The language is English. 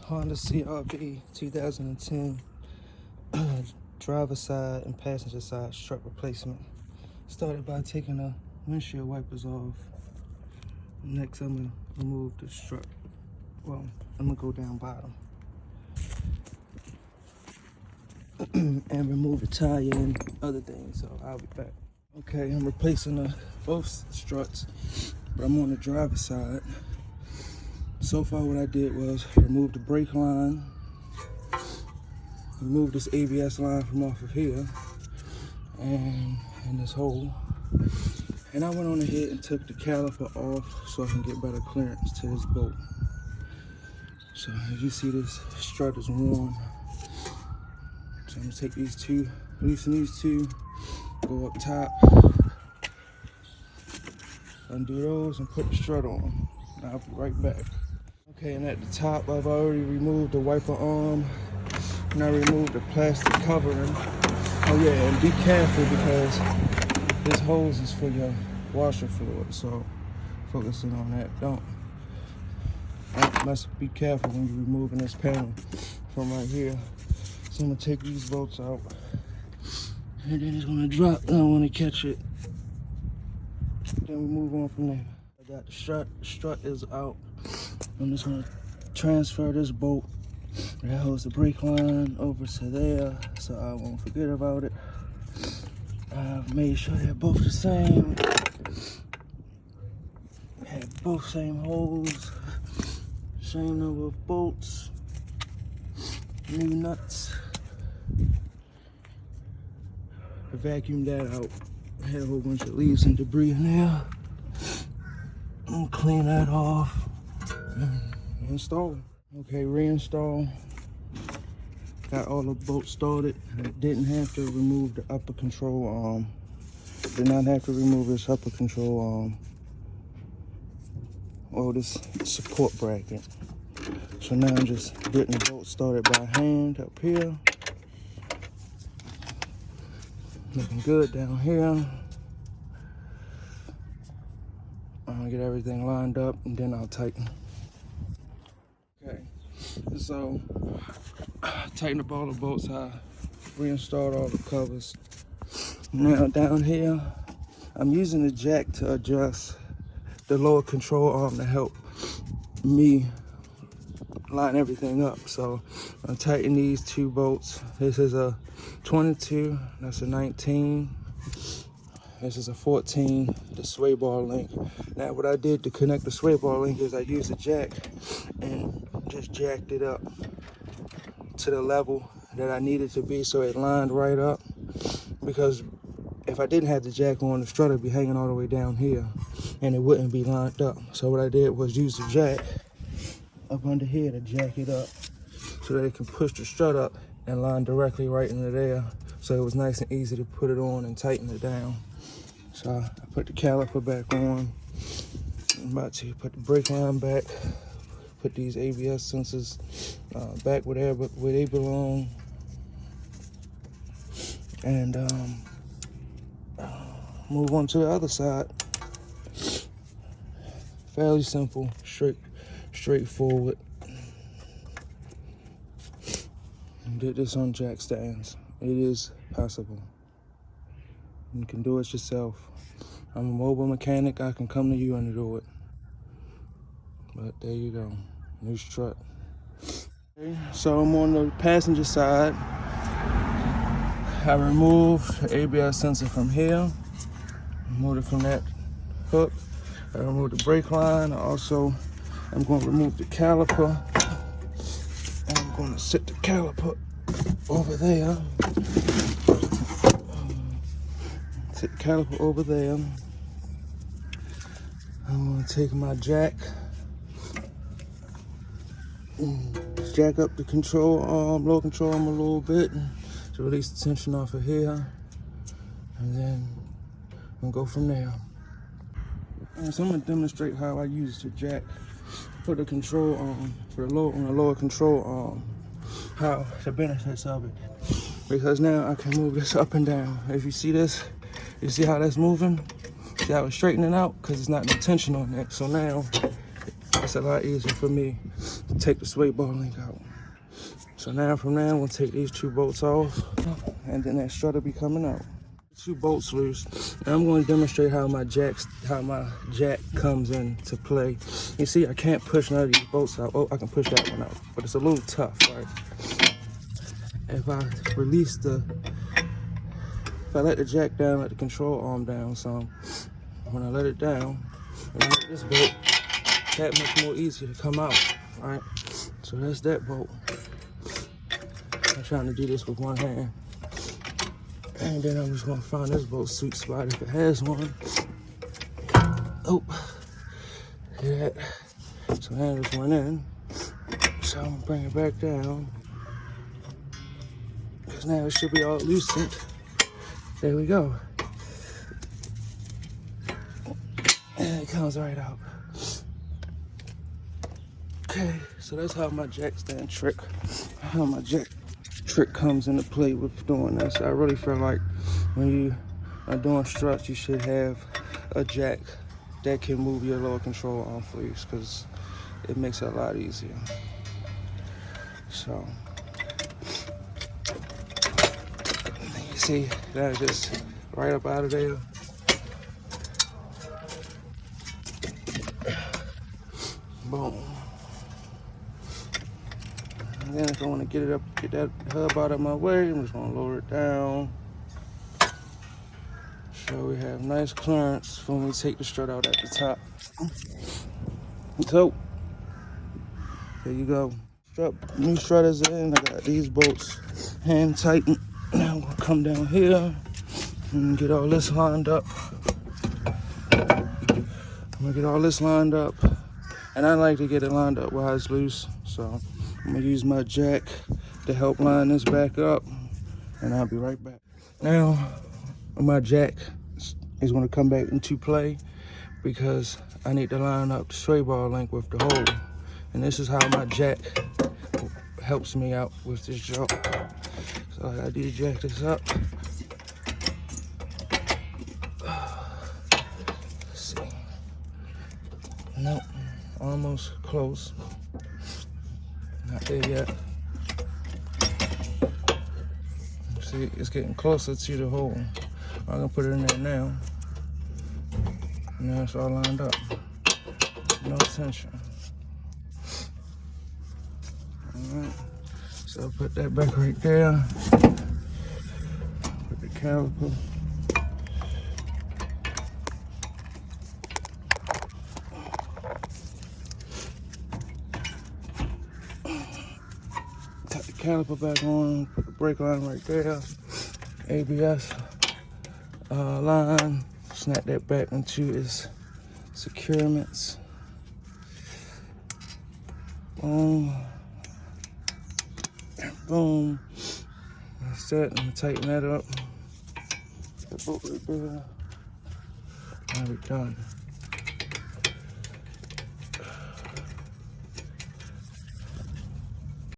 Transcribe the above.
Honda CRV 2010 driver side and passenger side strut replacement. Started by taking the windshield wipers off. Next I'm gonna remove the strut. Well, I'm gonna go down bottom and remove the tire and other things, so I'll be back. Okay, I'm replacing both struts, but I'm on the driver's side. So far what I did was remove the brake line, remove this ABS line from off of here and in this hole, and I went on ahead and took the caliper off so I can get better clearance to this bolt. So as you see, this strut is worn. So I'm gonna take these two, loosen these two, go up top, undo those and put the strut on. And I'll be right back. Okay, and at the top, I've already removed the wiper arm, and I removed the plastic covering. Oh yeah, and be careful because this hose is for your washer fluid, so focusing on that. Don't be careful when you're removing this panel from right here. So I'm gonna take these bolts out, and then it's gonna drop, and I wanna catch it. Then we move on from there. I got the strut is out. I'm just gonna transfer this bolt that holds the brake line over to there so I won't forget about it. I've made sure they're both the same. Have both same holes, same number of bolts, new nuts. I vacuumed that out. I had a whole bunch of leaves and debris in there. I'm gonna clean that off and install. Okay, reinstall. Got all the bolts started. I didn't have to remove the upper control arm. Did not have to remove this upper control arm or this support bracket. So now I'm just getting the bolts started by hand up here. Looking good down here. I'm gonna get everything lined up and then I'll tighten. Okay, so tighten up all the bolts. I reinstalled all the covers. Now down here, I'm using the jack to adjust the lower control arm to help me line everything up. So I'm tightening these two bolts. This is a 22, that's a 19. This is a 14, the sway bar link. Now what I did to connect the sway bar link is I used a jack and just jacked it up to the level that I needed to be so it lined right up. Because if I didn't have the jack on, the strut would be hanging all the way down here and it wouldn't be lined up. So what I did was use the jack up under here to jack it up so that it can push the strut up and line directly right into there. So it was nice and easy to put it on and tighten it down. So I put the caliper back on. I'm about to put the brake line back, put these ABS sensors back where they belong, and move on to the other side. Fairly simple, straightforward. Did this on jack stands. It is possible. You can do it yourself. I'm a mobile mechanic. I can come to you and do it. But there you go, new strut. Okay, so I'm on the passenger side. I removed the ABS sensor from here. Removed it from that hook. I removed the brake line. I'm going to remove the caliper. I'm going to sit the caliper over there. Sit the caliper over there. I'm going to take my jack. Jack up the control arm, low control arm a little bit to release the tension off of here. And then I'm going to go from there. Right, so I'm going to demonstrate how I use the jack for the control arm, on the lower control arm. How the benefits of it, because now I can move this up and down. If you see this, you see how that's moving? See how it's straightening out? Because it's not no tension on that. So now it's a lot easier for me take the sway bar link out. So now from now, I'm gonna take these 2 bolts off, and then that strut will be coming out. 2 bolts loose. Now I'm going to demonstrate how my jack comes into play. You see, I can't push none of these bolts out. Oh, I can push that one out, but it's a little tough, right? If I let the jack down, let the control arm down some, when I let it down, and I let this bolt, that much more easier to come out, right? So that's that bolt. I'm trying to do this with one hand. And then I'm just gonna find this bolt sweet spot if it has one. Oh, yeah. So now this went in. So I'm gonna bring it back down. Because now it should be all loosened. There we go. And it comes right out. Okay, so that's how my jack stand trick, comes into play with doing this. I really feel like when you are doing struts, you should have a jack that can move your lower control arm for you, because it makes it a lot easier. So you see that just right up out of there. Boom. And then if I want to get that hub out of my way, I'm just going to lower it down. So we have nice clearance when we take the strut out at the top. So, there you go. New strut is in. I got these bolts hand tightened. Now I'm going to come down here and get all this lined up. And I like to get it lined up while it's loose. So I'm gonna use my jack to help line this back up, and I'll be right back. Now, my jack is gonna come back into play because I need to line up the sway bar link with the hole. And this is how my jack helps me out with this job. So I gotta de-jack this up. Let's see. Nope, almost close. Not there yet. See, it's getting closer to the hole. I'm gonna put it in there now. Now it's all lined up. No tension. Alright, so I'll put that back right there. Put the caliper. Tuck the caliper back on, put the brake line right there. ABS line, snap that back into its securements. Boom. Boom. That's that. I'm gonna tighten that up. That bolt right there. Now we're done.